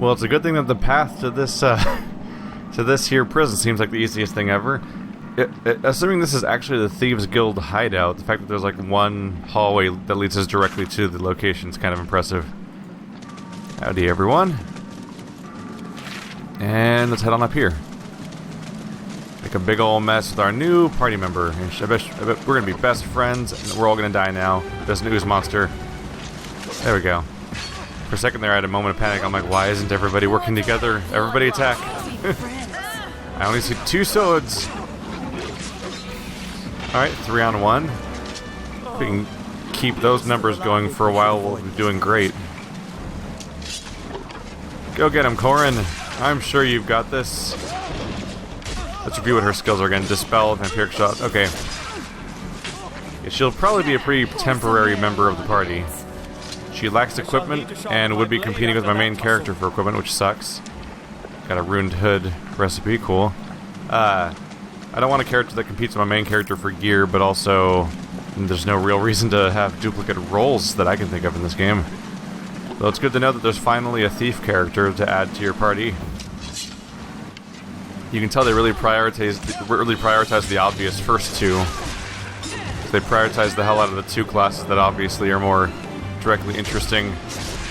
Well, it's a good thing that the path to this here prison seems like the easiest thing ever. Assuming this is actually the Thieves Guild hideout, the fact that there's like one hallway that leads us directly to the location is kind of impressive. Howdy, everyone. And let's head on up here. Make a big old mess with our new party member. And I bet we're gonna be best friends, and we're all gonna die now. There's an ooze monster. There we go. For a second there, I had a moment of panic. I'm like, why isn't everybody working together? Everybody attack. I only see 2 swords. Alright, 3 on 1. If we can keep those numbers going for a while, we'll be doing great. Go get him, Corin. I'm sure you've got this. Let's review what her skills are again. Dispel, Vampiric Shot. Okay. Yeah, she'll probably be a pretty temporary member of the party. She lacks equipment and would be competing with my main character for equipment, which sucks. Got a ruined hood recipe, cool. I don't want a character that competes with my main character for gear, but also there's no real reason to have duplicate roles that I can think of in this game. So it's good to know that there's finally a thief character to add to your party. You can tell they really prioritize the obvious first 2. They prioritize the hell out of the 2 classes that obviously are more directly interesting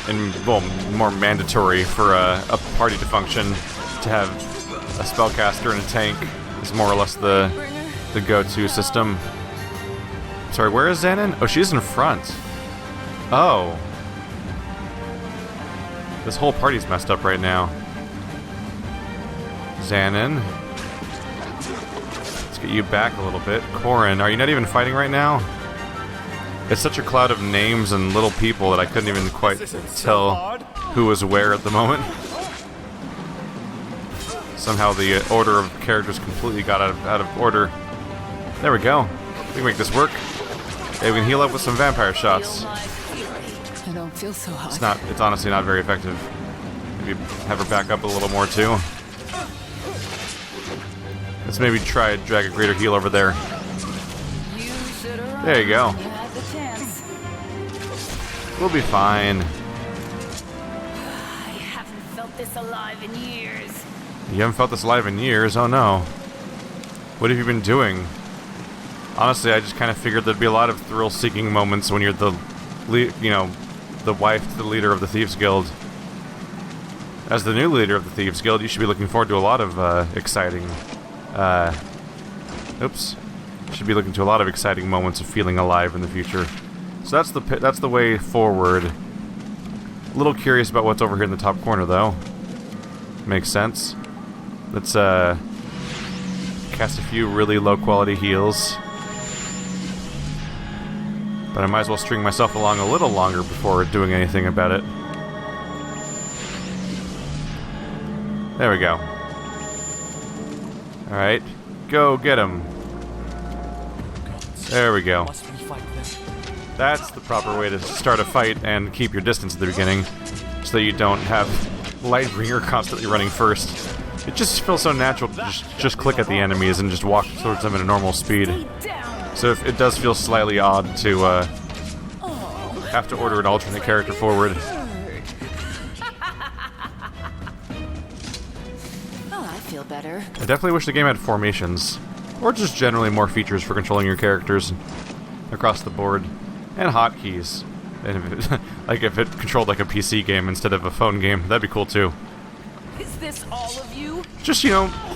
and, well, more mandatory for a party to function. To have a spellcaster and a tank is more or less the go-to system. Sorry, where is Xanon? Oh, she's in front. Oh. This whole party's messed up right now. Xanon. Let's get you back a little bit. Corin, are you not even fighting right now? It's such a cloud of names and little people that I couldn't even quite tell who was where at the moment. Somehow the order of characters completely got out of order. There we go. We can make this work. Hey, we can heal up with some vampire shots. I don't feel so hot. It's honestly not very effective. Maybe have her back up a little more too. Let's maybe try to drag a greater heal over there. There you go. We'll be fine. I haven't felt this alive in years. You haven't felt this alive in years? Oh no. What have you been doing? Honestly, I just kind of figured there'd be a lot of thrill-seeking moments when you're the wife to the leader of the Thieves Guild. As the new leader of the Thieves Guild, you should be looking forward to a lot of exciting... Oops. You should be looking to a lot of exciting moments of feeling alive in the future. So that's the way forward. A little curious about what's over here in the top corner, though. Makes sense. Let's cast a few really low-quality heals. But I might as well string myself along a little longer before doing anything about it. There we go. Alright, go get him. There we go. That's the proper way to start a fight and keep your distance at the beginning, so that you don't have Lightbringer constantly running first. It just feels so natural to just click at the enemies and just walk towards them at a normal speed. So if it does feel slightly odd to have to order an alternate character forward. Oh, I feel better. I definitely wish the game had formations, or just generally more features for controlling your characters across the board, and hotkeys. And if it controlled like a PC game instead of a phone game, that'd be cool too. Is this all of you? Just,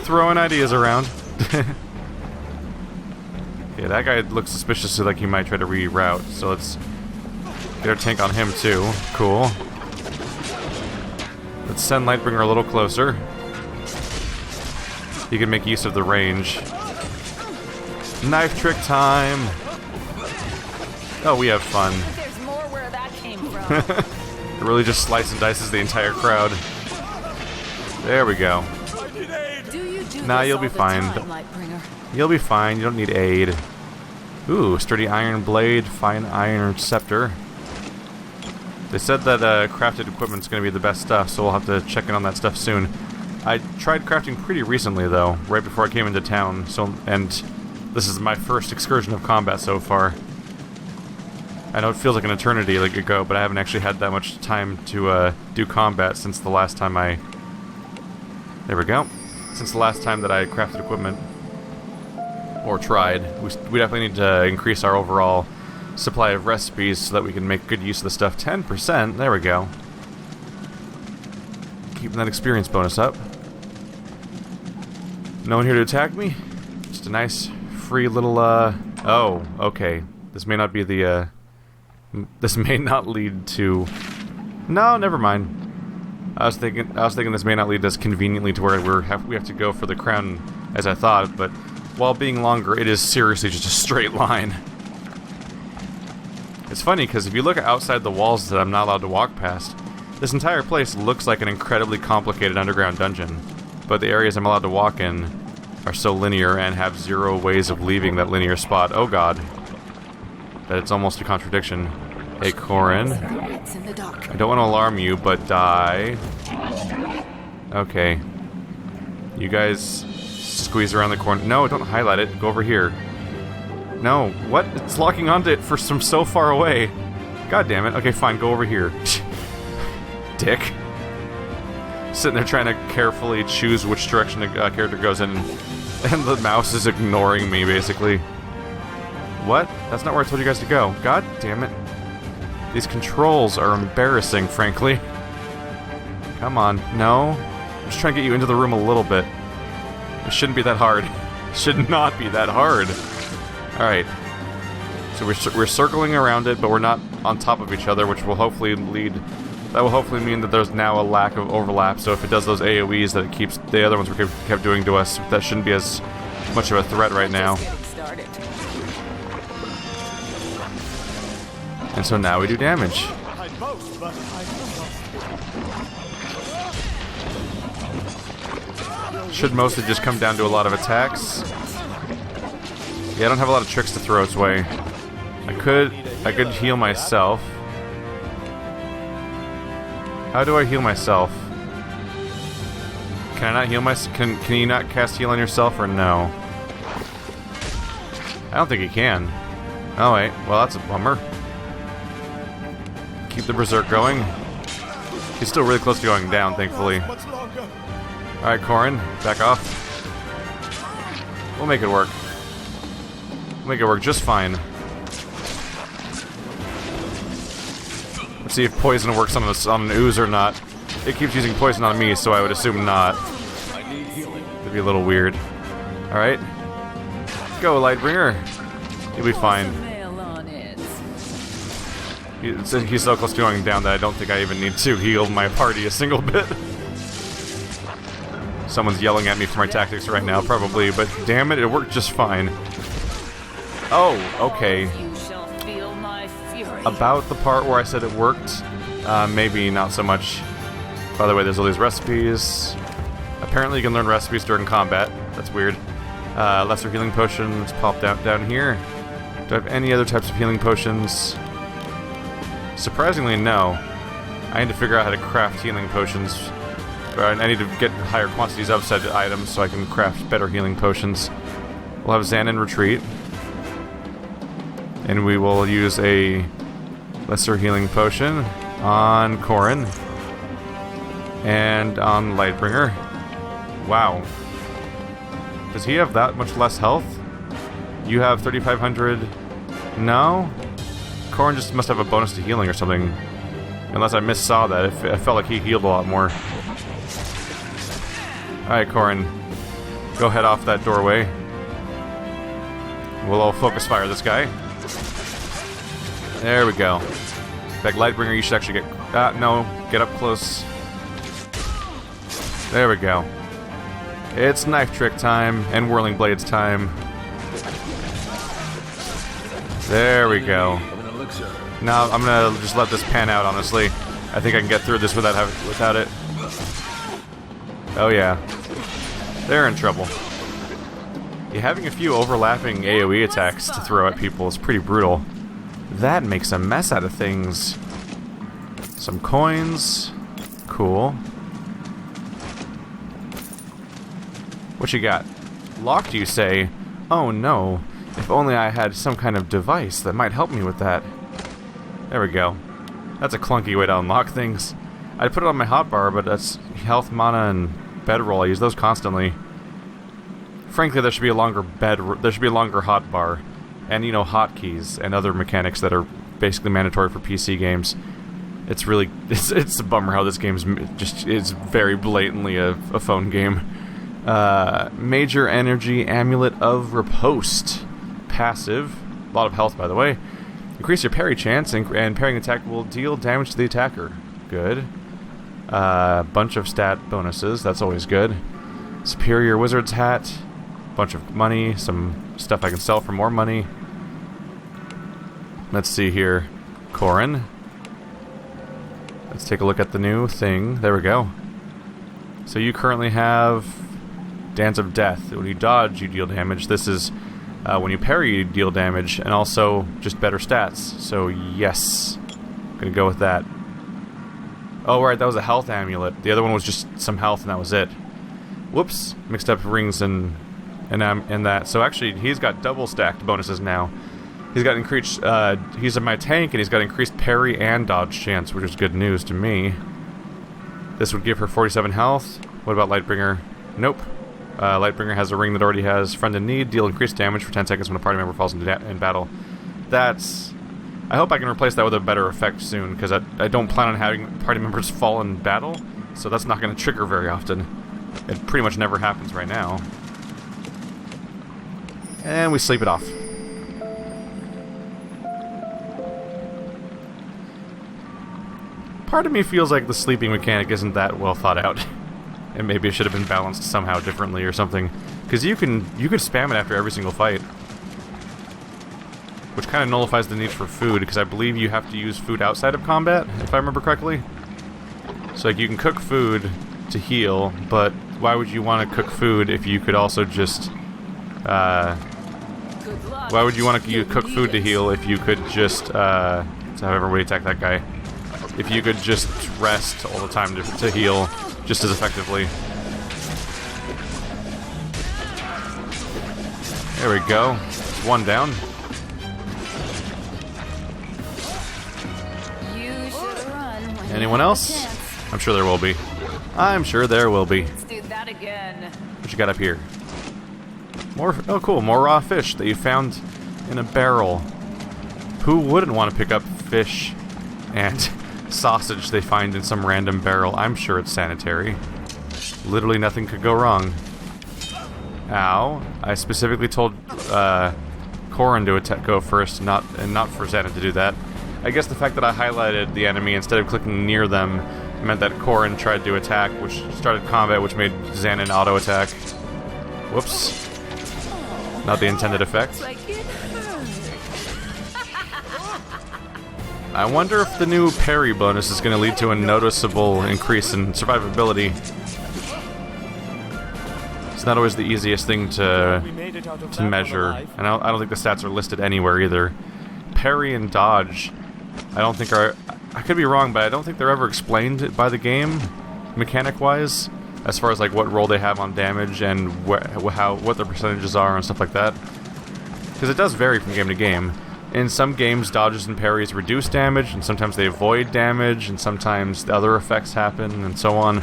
throwing ideas around. Yeah, that guy looks suspiciously like he might try to reroute, so let's get our tank on him too. Cool. Let's send Lightbringer a little closer. He can make use of the range. Knife trick time! Oh, we have fun. There's more where that came from. It really just slices and dices the entire crowd. There we go. Nah, you'll be fine. You'll be fine. You don't need aid. Ooh, sturdy iron blade, fine iron scepter. They said that crafted equipment's going to be the best stuff, so we'll have to check in on that stuff soon. I tried crafting pretty recently, though, right before I came into town, and this is my first excursion of combat so far. I know it feels like an eternity ago, but I haven't actually had that much time to do combat since the last time I... There we go. Since the last time that I crafted equipment. Or tried. We definitely need to increase our overall supply of recipes so that we can make good use of the stuff. 10%, there we go. Keeping that experience bonus up. No one here to attack me? Just a nice, free little, Oh, okay. This may not be the, This may not lead to... No, never mind. I was thinking this may not lead us conveniently to where we have to go for the crown as I thought, but while being longer, it is seriously just a straight line. It's funny, because if you look outside the walls that I'm not allowed to walk past, this entire place looks like an incredibly complicated underground dungeon. But the areas I'm allowed to walk in are so linear and have zero ways of leaving that linear spot. Oh god. That it's almost a contradiction. Hey, Corin. I don't want to alarm you, but die. Okay. You guys squeeze around the corner. No, don't highlight it. Go over here. No. What? It's locking onto it from so far away. God damn it. Okay, fine. Go over here. Dick. Sitting there trying to carefully choose which direction the character goes in, and the mouse is ignoring me, basically. What? That's not where I told you guys to go. God damn it. These controls are embarrassing, frankly. Come on. No. I'm just trying to get you into the room a little bit. It shouldn't be that hard. It should not be that hard. Alright. So we're circling around it, but we're not on top of each other, which will hopefully lead... That will hopefully mean that there's now a lack of overlap, so if it does those AoEs that it keeps the other ones we kept doing to us, that shouldn't be as much of a threat right now. And so now we do damage. Should mostly just come down to a lot of attacks. Yeah, I don't have a lot of tricks to throw its way. I could heal myself. How do I heal myself? Can I not heal myself? Can you not cast heal on yourself, or no? I don't think you can. Oh wait, well that's a bummer. Keep the berserk going. He's still really close to going down, thankfully. Alright, Corin, back off. We'll make it work. We'll make it work just fine. Let's see if poison works on an ooze or not. It keeps using poison on me, so I would assume not. That'd be a little weird. Alright. Go, Lightbringer. You'll be fine. He's so close to going down that I don't think I even need to heal my party a single bit. Someone's yelling at me for my tactics right now, probably, but damn it, it worked just fine. Oh, okay. About the part where I said it worked, maybe not so much. By the way, there's all these recipes. Apparently you can learn recipes during combat. That's weird. Lesser healing potions popped out down here. Do I have any other types of healing potions? Surprisingly, no. I need to figure out how to craft healing potions. I need to get higher quantities of said items so I can craft better healing potions. We'll have Zan in retreat. And we will use a lesser healing potion on Corin. And on Lightbringer. Wow. Does he have that much less health? You have 3,500... No? Corin just must have a bonus to healing or something. Unless I missaw that. It felt like he healed a lot more. Alright, Corin. Go head off that doorway. We'll all focus fire this guy. There we go. In fact, Lightbringer, you should actually get... no. Get up close. There we go. It's knife trick time and whirling blades time. There we go. Now I'm gonna just let this pan out, honestly. I think I can get through this without it. Oh yeah. They're in trouble. Yeah, having a few overlapping AoE attacks to throw at people is pretty brutal. That makes a mess out of things. Some coins. Cool. What you got? Locked, you say? Oh no. If only I had some kind of device that might help me with that. There we go. That's a clunky way to unlock things. I put it on my hotbar, but that's health, mana, and bedroll. I use those constantly. Frankly, there should be a longer hotbar, and you know, hotkeys and other mechanics that are basically mandatory for PC games. It's really it's a bummer how this game's is very blatantly a phone game. Major energy amulet of riposte, passive. A lot of health, by the way. Increase your parry chance, and parrying attack will deal damage to the attacker. Good. Bunch of stat bonuses. That's always good. Superior wizard's hat. Bunch of money. Some stuff I can sell for more money. Let's see here. Corin. Let's take a look at the new thing. There we go. So you currently have Dance of Death. When you dodge, you deal damage. This is when you parry, you deal damage, and also just better stats. So yes, I'm gonna go with that. Oh right, that was a health amulet. The other one was just some health, and that was it. Whoops, mixed up rings and that. So actually, he's got double stacked bonuses now. He's got increased. He's in my tank, and he's got increased parry and dodge chance, which is good news to me. This would give her 47 health. What about Lightbringer? Nope. Lightbringer has a ring that already has Friend in Need. Deal increased damage for 10 seconds when a party member falls in battle. That's... I hope I can replace that with a better effect soon, because I don't plan on having party members fall in battle, so that's not going to trigger very often. It pretty much never happens right now. And we sleep it off. Part of me feels like the sleeping mechanic isn't that well thought out. And maybe it should have been balanced somehow differently or something. Because you could spam it after every single fight. Which kind of nullifies the need for food, because I believe you have to use food outside of combat, if I remember correctly. So like, you can cook food to heal, but why would you want to cook food if you could also just... why would you want to cook food to heal if you could just... let's have everybody attack that guy. If you could just rest all the time to heal just as effectively. There we go. One down. Anyone else? I'm sure there will be. I'm sure there will be. Let's do that again. What you got up here? More. Oh, cool. More raw fish that you found in a barrel. Who wouldn't want to pick up fish and sausage they find in some random barrel? I'm sure it's sanitary. Literally nothing could go wrong. Ow. I specifically told Corin to go first, not for Xana to do that. I guess the fact that I highlighted the enemy instead of clicking near them meant that Corin tried to attack, which started combat, which made Xanon auto-attack. Whoops. Not the intended effect. I wonder if the new parry bonus is going to lead to a noticeable increase in survivability. It's not always the easiest thing to measure, and I don't think the stats are listed anywhere either. Parry and dodge, I don't think are... I could be wrong, but I don't think they're ever explained by the game, mechanic-wise, as far as like what role they have on damage and what their percentages are and stuff like that. Because it does vary from game to game. In some games, dodges and parries reduce damage, and sometimes they avoid damage, and sometimes the other effects happen, and so on.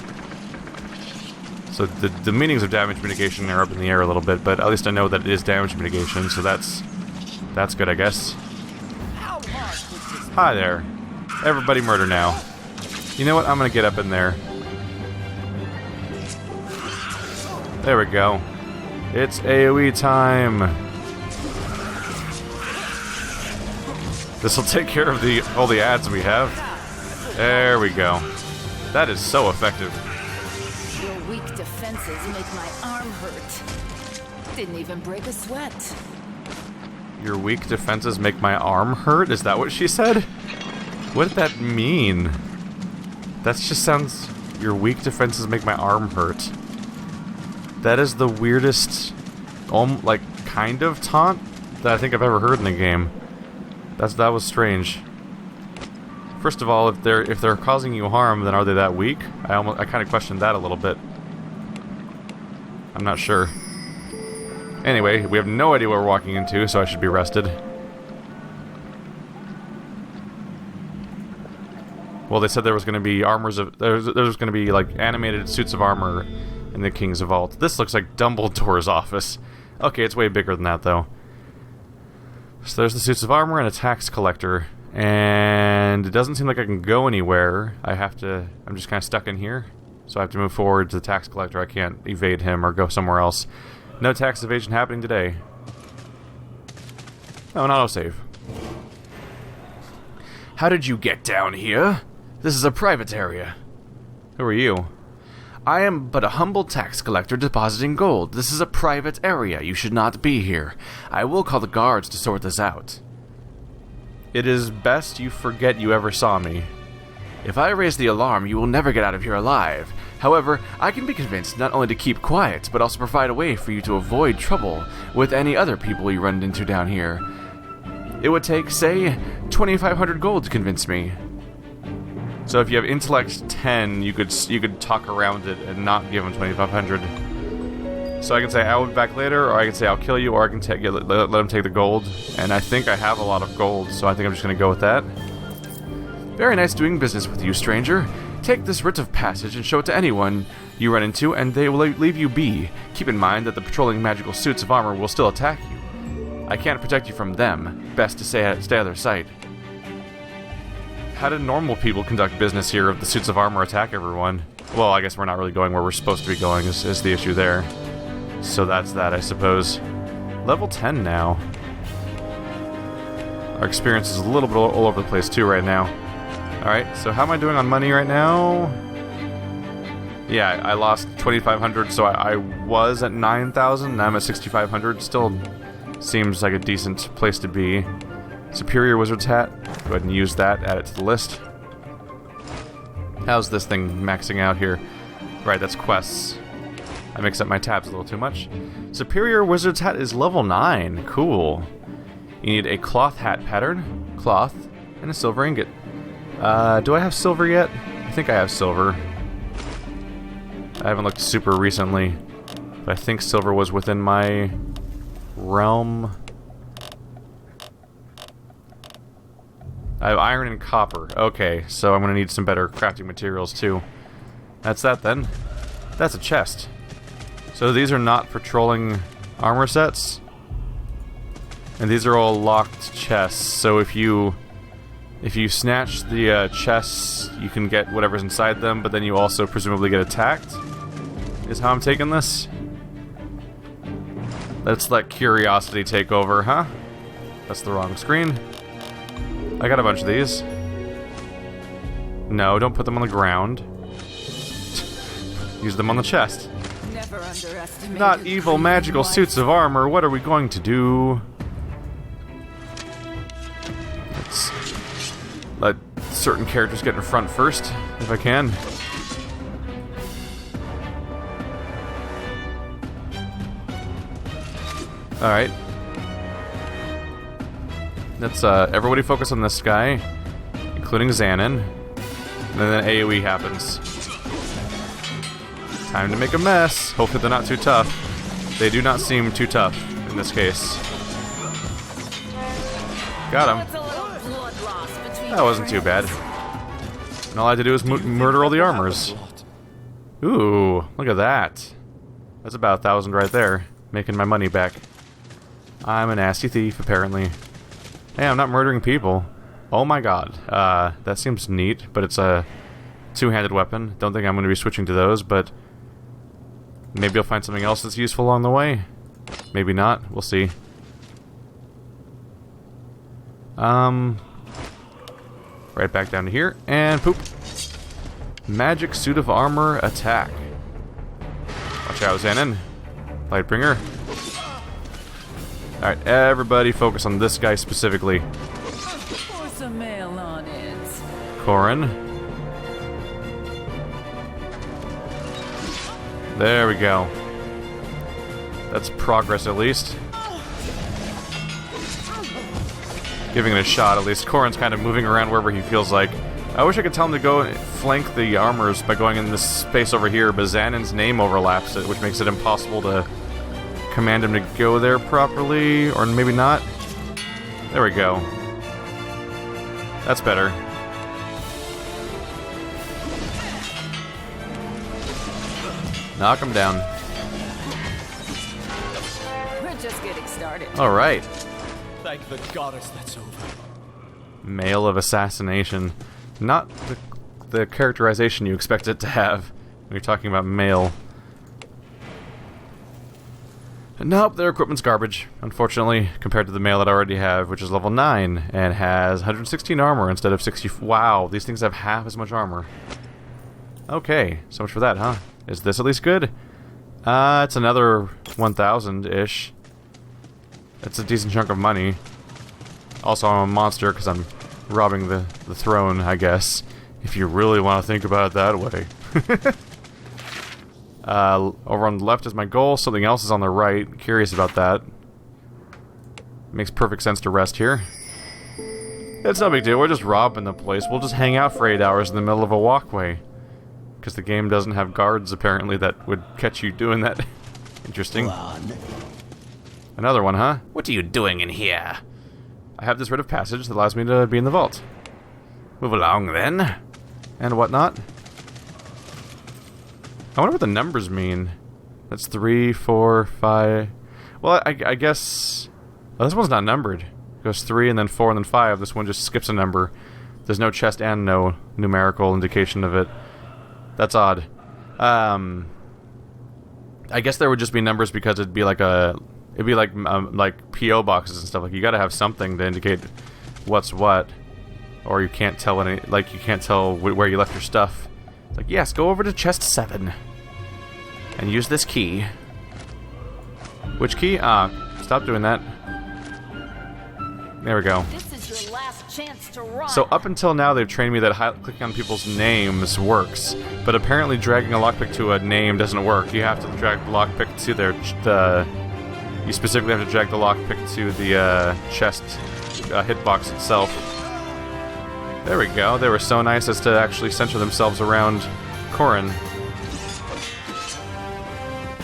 So the meanings of damage mitigation are up in the air a little bit, but at least I know that it is damage mitigation, so that's good, I guess. Hi there. Everybody murder now. You know what? I'm gonna get up in there. There we go. It's AoE time. This'll take care of all the ads we have. There we go. That is so effective. Your weak defenses make my arm hurt. Didn't even break a sweat. Your weak defenses make my arm hurt? Is that what she said? What did that mean? That just sounds... Your weak defenses make my arm hurt. That is the weirdest, like, kind of taunt that I think I've ever heard in the game. That was strange. First of all, if they're causing you harm, then are they that weak? I kind of questioned that a little bit. I'm not sure. Anyway, we have no idea what we're walking into, so I should be rested. Well, they said there was going to be armors of... There was going to be, like, animated suits of armor in the King's Vault. This looks like Dumbledore's office. Okay, it's way bigger than that, though. So there's the suits of armor and a tax collector. And it doesn't seem like I can go anywhere. I'm just kind of stuck in here. So I have to move forward to the tax collector. I can't evade him or go somewhere else. No tax evasion happening today. Oh, an autosave. How did you get down here? This is a private area. Who are you? I am but a humble tax collector depositing gold. This is a private area. You should not be here. I will call the guards to sort this out. It is best you forget you ever saw me. If I raise the alarm, you will never get out of here alive. However, I can be convinced not only to keep quiet, but also provide a way for you to avoid trouble with any other people you run into down here. It would take, say, 2,500 gold to convince me. So if you have intellect 10, you could talk around it and not give him 2,500. So I can say I'll be back later, or I can say I'll kill you, or I can let him take the gold. And I think I have a lot of gold, so I think I'm just going to go with that. Very nice doing business with you, stranger. Take this writ of passage and show it to anyone you run into, and they will leave you be. Keep in mind that the patrolling magical suits of armor will still attack you. I can't protect you from them. Best to stay out of their sight. How do normal people conduct business here if the suits of armor attack everyone? Well, I guess we're not really going where we're supposed to be going is the issue there. So that's that, I suppose. Level 10 now. Our experience is a little bit all over the place too right now. Alright, so how am I doing on money right now? Yeah, I lost 2,500, so I was at 9,000, now I'm at 6,500. Still seems like a decent place to be. Superior Wizard's Hat. Go ahead and use that, add it to the list. How's this thing maxing out here? Right, that's quests. I mix up my tabs a little too much. Superior Wizard's Hat is level 9. Cool. You need a cloth hat pattern, cloth, and a silver ingot. Do I have silver yet? I think I have silver. I haven't looked super recently, but I think silver was within my realm. I have iron and copper. Okay, so I'm going to need some better crafting materials too. That's that then. That's a chest. So these are not patrolling armor sets. And these are all locked chests. So if you snatch the chests, you can get whatever's inside them, but then you also presumably get attacked. Is how I'm taking this. Let's let curiosity take over, huh? That's the wrong screen. I got a bunch of these. No, don't put them on the ground. Use them on the chest. Never underestimate Not evil magical suits of armor. What are we going to do? Let's let certain characters get in front first, if I can. Alright. Let's everybody focus on this guy, including Xanon. And then AoE happens. Time to make a mess. Hopefully they're not too tough. They do not seem too tough in this case. Got him. That wasn't too bad. And all I had to do was murder all the armors. Ooh, look at that. That's about 1,000 right there. Making my money back. I'm a nasty thief, apparently. Hey, I'm not murdering people. Oh my god. That seems neat, but it's a two-handed weapon. Don't think I'm going to be switching to those, but maybe I'll find something else that's useful along the way. Maybe not. We'll see. Right back down to here, and poop. Magic suit of armor attack. Watch out, Xanon. Lightbringer. Alright, everybody focus on this guy specifically. Pour some mail on it. Corin. There we go. That's progress at least. Giving it a shot at least. Corin's kind of moving around wherever he feels like. I wish I could tell him to go and flank the armors by going in this space over here, but Xanon's name overlaps it, which makes it impossible to command him to go there properly, or maybe not. There we go. That's better. Knock him down. We're just getting started. Alright. Thank the goddess that's over. Mail of assassination. Not the characterization you expect it to have when you're talking about mail. Nope, their equipment's garbage, unfortunately, compared to the mail that I already have, which is level 9, and has 116 armor instead of 60. Wow, these things have half as much armor. Okay, so much for that, huh? Is this at least good? It's another 1,000-ish. It's a decent chunk of money. Also, I'm a monster because I'm robbing the throne, I guess. If you really want to think about it that way. Over on the left is my goal. Something else is on the right. Curious about that. Makes perfect sense to rest here. It's no big deal. We're just robbing the place. We'll just hang out for 8 hours in the middle of a walkway. Because the game doesn't have guards, apparently, that would catch you doing that. Interesting. Another one, huh? What are you doing in here? I have this rite of passage that allows me to be in the vault. Move along, then. And whatnot. I wonder what the numbers mean. That's 3, 4, 5... Well, I guess... Oh, this one's not numbered. It goes 3 and then 4 and then 5. This one just skips a number. There's no chest and no numerical indication of it. That's odd. I guess there would just be numbers because it'd be like a... It'd be like P.O. boxes and stuff. Like, you gotta have something to indicate what's what. Or you can't tell any... Like, you can't tell where you left your stuff. It's like, yes, go over to chest 7. And use this key. Which key? Stop doing that. There we go. This is your last chance to run. So up until now, they've trained me that clicking on people's names works. But apparently dragging a lockpick to a name doesn't work. You have to drag the lockpick to their... You specifically have to drag the lockpick to the chest hitbox itself. There we go. They were so nice as to actually center themselves around Corin.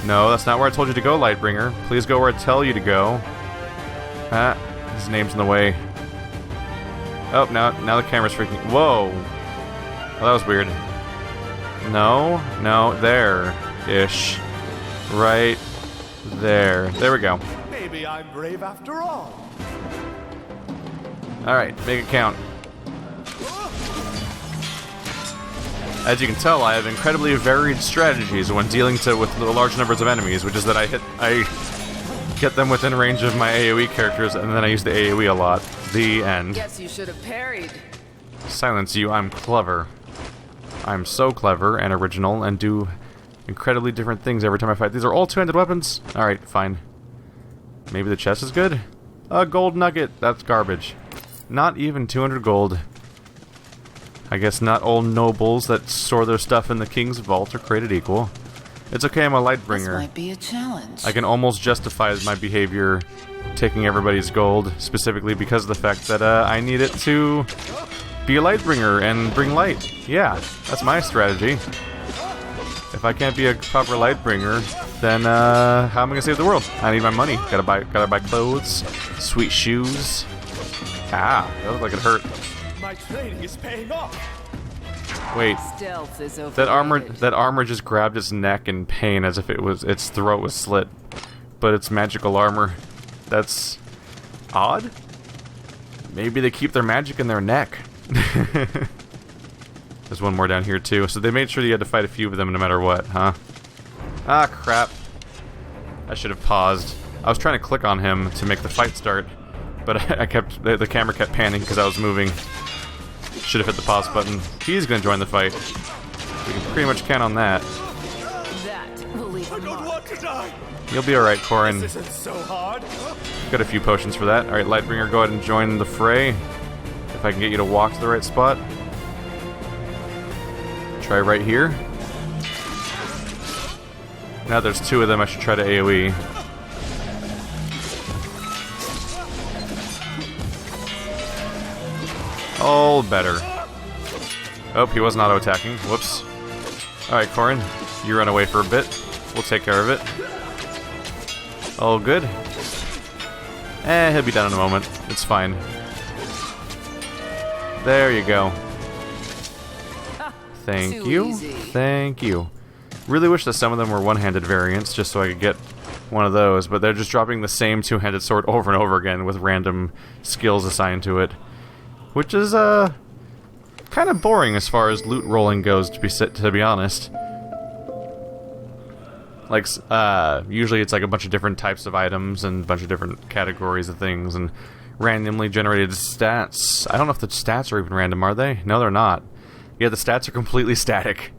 No, that's not where I told you to go, Lightbringer. Please go where I tell you to go. His name's in the way. Oh, now the camera's freaking... Whoa! Well, that was weird. No, there-ish. Right there. There we go. Maybe I'm brave after all. Alright, make it count. As you can tell, I have incredibly varied strategies when dealing with large numbers of enemies, which is that I get them within range of my AoE characters, and then I use the AoE a lot. The end. Guess you should have parried. Silence you, I'm clever. I'm so clever and original and do incredibly different things every time I fight. These are all two-handed weapons? Alright, fine. Maybe the chest is good? A gold nugget, that's garbage. Not even 200 gold. I guess not all nobles that store their stuff in the king's vault are created equal. It's okay, I'm a Lightbringer. This might be a challenge. I can almost justify my behavior taking everybody's gold, specifically because of the fact that I need it to be a Lightbringer and bring light. Yeah, that's my strategy. If I can't be a proper Lightbringer, then how am I gonna save the world? I need my money. Gotta buy clothes, sweet shoes. Ah, that looked like it hurt. My training is paying off. Wait, Stealth is that armor just grabbed its neck in pain as if its throat was slit. But it's magical armor. That's odd. Maybe they keep their magic in their neck. There's one more down here too. So they made sure you had to fight a few of them no matter what, huh? Ah, crap. I should have paused. I was trying to click on him to make the fight start, but the camera kept panning because I was moving. Should have hit the pause button. He's gonna join the fight. We can pretty much count on that. That will leave I a don't mark. want to die. You'll be alright, Corin. This isn't so hard. Got a few potions for that. Alright, Lightbringer, go ahead and join the fray. If I can get you to walk to the right spot. Try right here. Now there's two of them, I should try to AoE. All better. Oh, he wasn't auto-attacking. Whoops. Alright, Corin. You run away for a bit. We'll take care of it. All good. He'll be done in a moment. It's fine. There you go. Thank Too you. easy. Thank you. Really wish that some of them were one-handed variants, just so I could get one of those, but they're just dropping the same two-handed sword over and over again with random skills assigned to it. Which is, kind of boring as far as loot rolling goes, to be honest. Like, usually it's like a bunch of different types of items and a bunch of different categories of things and randomly generated stats. I don't know if the stats are even random, are they? No, they're not. Yeah, the stats are completely static.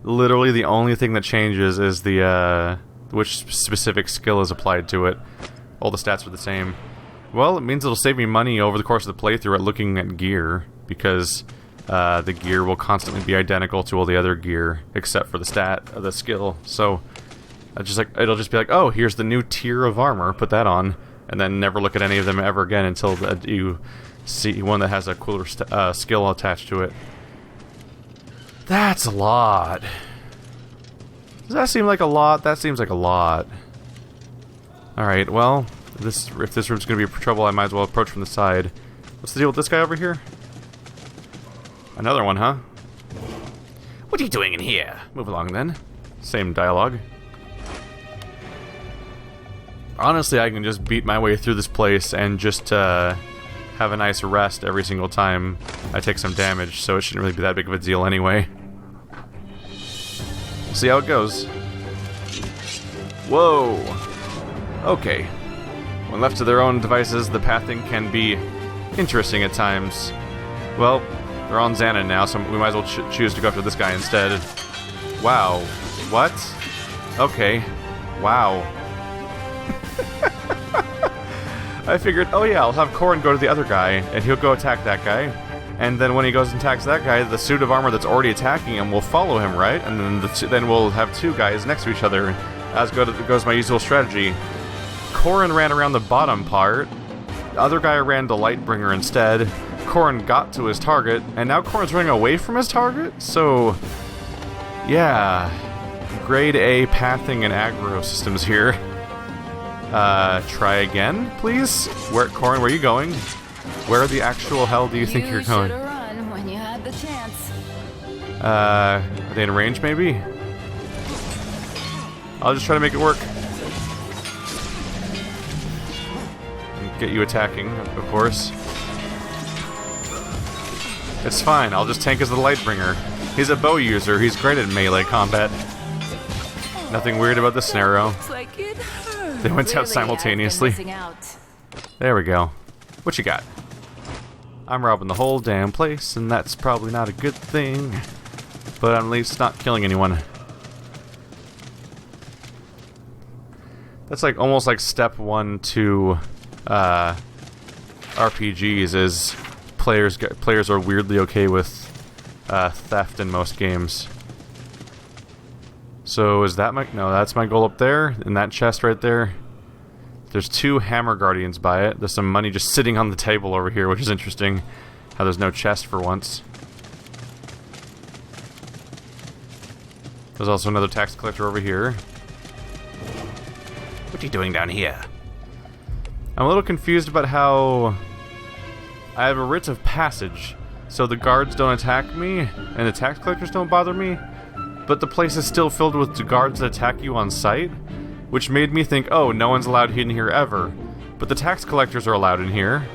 Literally the only thing that changes is the, which specific skill is applied to it. All the stats are the same. Well, it means it'll save me money over the course of the playthrough at looking at gear, because the gear will constantly be identical to all the other gear, except for the skill. So, it'll just be like, oh, here's the new tier of armor, put that on, and then never look at any of them ever again until you see one that has a cooler skill attached to it. That's a lot. Does that seem like a lot? That seems like a lot. Alright, well, if this room's gonna be trouble, I might as well approach from the side. What's the deal with this guy over here? Another one, huh? What are you doing in here? Move along, then. Same dialogue. Honestly, I can just beat my way through this place and just have a nice rest every single time I take some damage, so it shouldn't really be that big of a deal anyway. We'll see how it goes. Whoa! Okay. When left to their own devices, the pathing can be interesting at times. Well, they're on Xanon now, so we might as well choose to go after this guy instead. Wow. What? Okay. Wow. I figured, oh yeah, I'll have Corrin go to the other guy, and he'll go attack that guy. And then when he goes and attacks that guy, the suit of armor that's already attacking him will follow him, right? And then then we'll have two guys next to each other, as goes my usual strategy. Corrin ran around the bottom part, the other guy ran to Lightbringer instead. Corrin got to his target, and now Corrin's running away from his target? So, yeah. Grade A pathing and aggro systems here. Try again, please? Corrin, where are you going? Where the actual hell do you think you're going? You should have run when you had the chance. Are they in range, maybe? I'll just try to make it work. And get you attacking, of course. It's fine, I'll just tank as the Lightbringer. He's a bow user, he's great at melee combat. Nothing weird about this scenario. They went out simultaneously. There we go. What you got? I'm robbing the whole damn place, and that's probably not a good thing. But I'm at least not killing anyone. That's like almost like step one to RPGs is players are weirdly okay with theft in most games. So is that no, that's my goal up there, in that chest right there. There's two hammer guardians by it. There's some money just sitting on the table over here, which is interesting. How there's no chest for once. There's also another tax collector over here. What are you doing down here? I'm a little confused about how I have a writ of passage, so the guards don't attack me, and the tax collectors don't bother me. But the place is still filled with guards that attack you on sight, which made me think, oh, no one's allowed in here ever. But the tax collectors are allowed in here.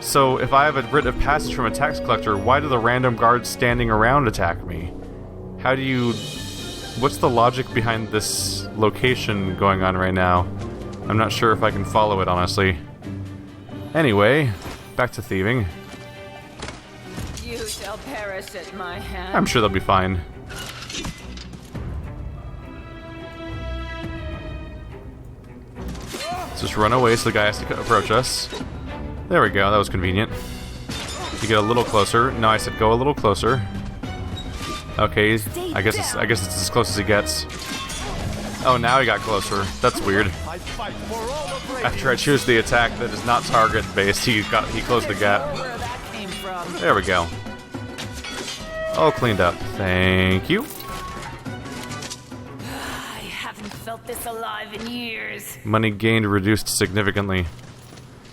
So if I have a writ of passage from a tax collector, why do the random guards standing around attack me? How do you... What's the logic behind this location going on right now? I'm not sure if I can follow it, honestly. Anyway, back to thieving. You shall perish at my hand. I'm sure they'll be fine. Just run away so the guy has to approach us. There we go, that was convenient. You get a little closer. No, I said go a little closer. Okay, I guess it's as close as he gets. Oh, now he got closer. That's weird. After I choose the attack that is not target based, he closed the gap. There we go. All cleaned up. Thank you. Felt this alive in years. Money gained reduced significantly.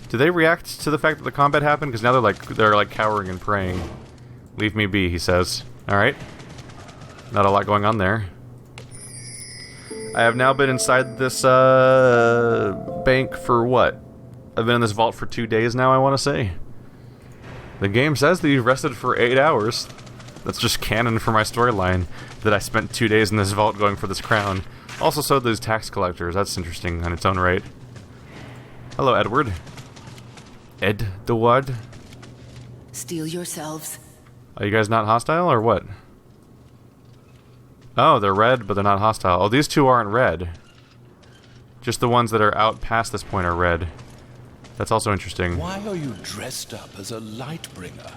Do they react to the fact that the combat happened? Because now they're like cowering and praying. Leave me be, he says. Alright. Not a lot going on there. I have now been inside this bank for what? I've been in this vault for 2 days now, I want to say. The game says that you've rested for 8 hours. That's just canon for my storyline, that I spent 2 days in this vault going for this crown. Also so those tax collectors, that's interesting on its own right. Hello, Edward. Ed the Wad? Steel yourselves. Are you guys not hostile, or what? Oh, they're red, but they're not hostile. Oh, these two aren't red. Just the ones that are out past this point are red. That's also interesting. Why are you dressed up as a Lightbringer?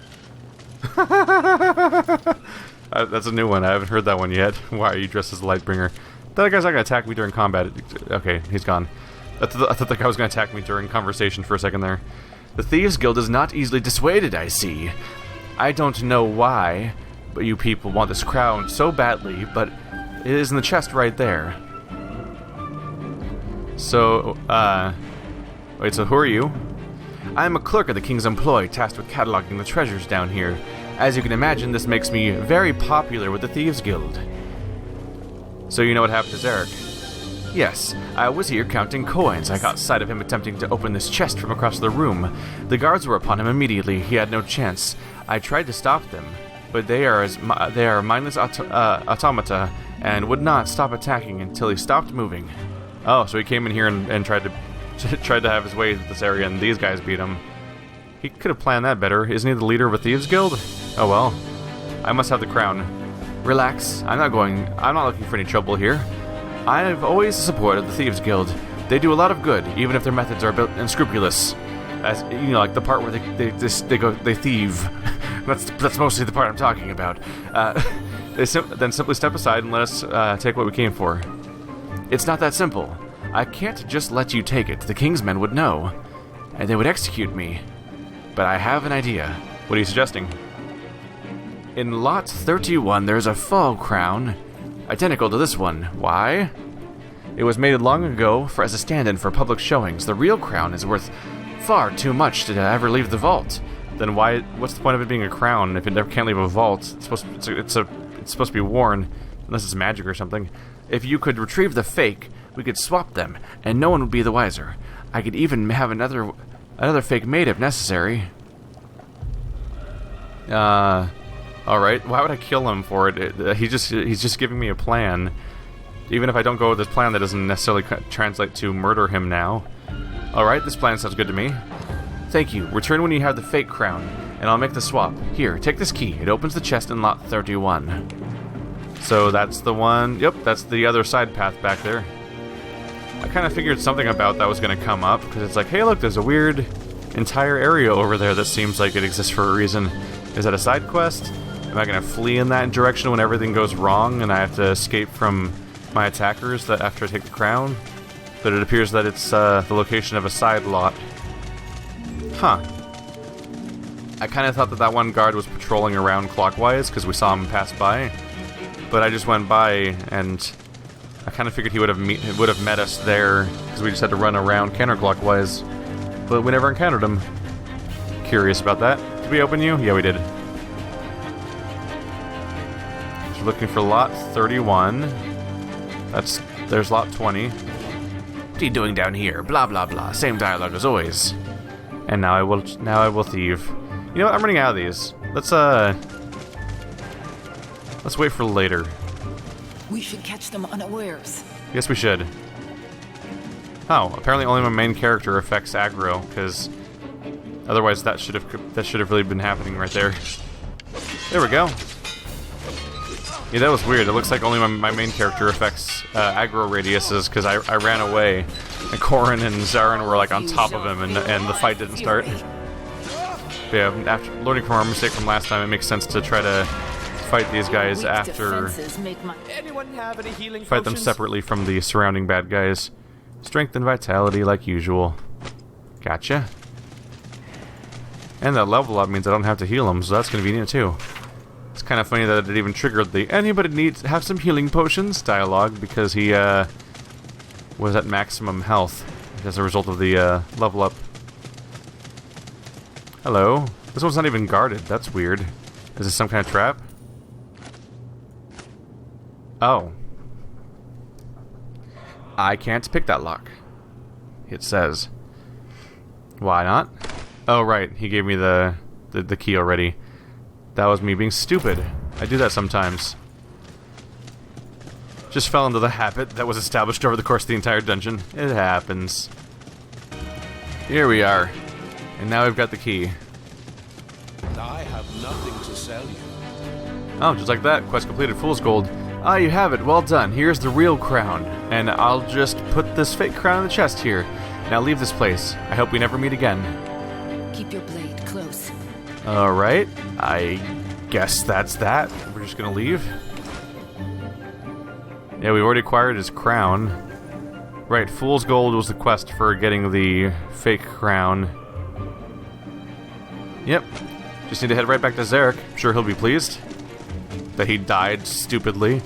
That's a new one. I haven't heard that one yet. Why are you dressed as a Lightbringer? That guy's not gonna attack me during combat. Okay, he's gone. I thought the guy was gonna attack me during conversation for a second there. The Thieves Guild is not easily dissuaded, I see. I don't know why, but you people want this crown so badly, but it is in the chest right there. So, wait, so who are you? I am a clerk of the King's employ, tasked with cataloging the treasures down here. As you can imagine, this makes me very popular with the Thieves Guild. So you know what happened to Zarek? Yes, I was here counting coins. I caught sight of him attempting to open this chest from across the room. The guards were upon him immediately. He had no chance. I tried to stop them, but they are mindless automata and would not stop attacking until he stopped moving. Oh, so he came in here and tried to have his way to this area, and these guys beat him. He could have planned that better. Isn't he the leader of a Thieves Guild? Oh well. I must have the crown. Relax. I'm not looking for any trouble here. I've always supported the Thieves Guild. They do a lot of good, even if their methods are a bit unscrupulous. As you know, like the part where they thieve. That's mostly the part I'm talking about. Then simply step aside and let us take what we came for. It's not that simple. I can't just let you take it. The King's men would know, and they would execute me. But I have an idea. What are you suggesting? In lot 31, there's a fall crown, identical to this one. Why? It was made long ago as a stand-in for public showings. The real crown is worth far too much to ever leave the vault. Then what's the point of it being a crown if it never can't leave a vault? It's supposed to be worn, unless it's magic or something. If you could retrieve the fake, we could swap them, and no one would be the wiser. I could even have another fake made if necessary. Alright, why would I kill him for it? He's just giving me a plan. Even if I don't go with this plan, that doesn't necessarily translate to murder him now. Alright, this plan sounds good to me. Thank you. Return when you have the fake crown, and I'll make the swap. Here, take this key. It opens the chest in lot 31. So that's the one... Yep, that's the other side path back there. I kind of figured something about that was going to come up, because it's like, hey look, there's a weird entire area over there that seems like it exists for a reason. Is that a side quest? Am I going to flee in that direction when everything goes wrong and I have to escape from my attackers after I take the crown? But it appears that it's the location of a side lot. Huh. I kind of thought that one guard was patrolling around clockwise because we saw him pass by. But I just went by and I kind of figured he would have met us there because we just had to run around counterclockwise. But we never encountered him. Curious about that. Did we open you? Yeah, we did. So looking for lot 31. There's lot 20. What are you doing down here? Blah blah blah. Same dialogue as always. And now I will thieve. You know what? I'm running out of these. Let's wait for later. We should catch them unawares. Yes, we should. Oh, apparently only my main character affects aggro, because otherwise that should have really been happening right there. There we go. Yeah, that was weird. It looks like only my main character affects aggro radiuses, because I ran away, and Corin and Zarin were like on top of him, and the fight didn't start. But yeah, after learning from our mistake from last time, it makes sense to try to fight these guys after. Anyone have any healing Fight them potions? separately from the surrounding bad guys. Strength and vitality like usual. Gotcha. And that level up means I don't have to heal them, so that's convenient too. It's kind of funny that it even triggered the anybody needs have some healing potions dialogue because he was at maximum health as a result of the level up. Hello. This one's not even guarded. That's weird. Is this some kind of trap? Oh. I can't pick that lock. It says. Why not? Oh, right. He gave me the key already. That was me being stupid. I do that sometimes. Just fell into the habit that was established over the course of the entire dungeon. It happens. Here we are. And now we've got the key. I have nothing to sell you. Oh, just like that. Quest completed. Fool's Gold. Ah, you have it. Well done. Here's the real crown. And I'll just put this fake crown in the chest here. Now leave this place. I hope we never meet again. Keep your blade close. Alright. I guess that's that. We're just gonna leave. Yeah, we already acquired his crown. Right, Fool's Gold was the quest for getting the fake crown. Yep. Just need to head right back to Zarek. I'm sure he'll be pleased that he died stupidly.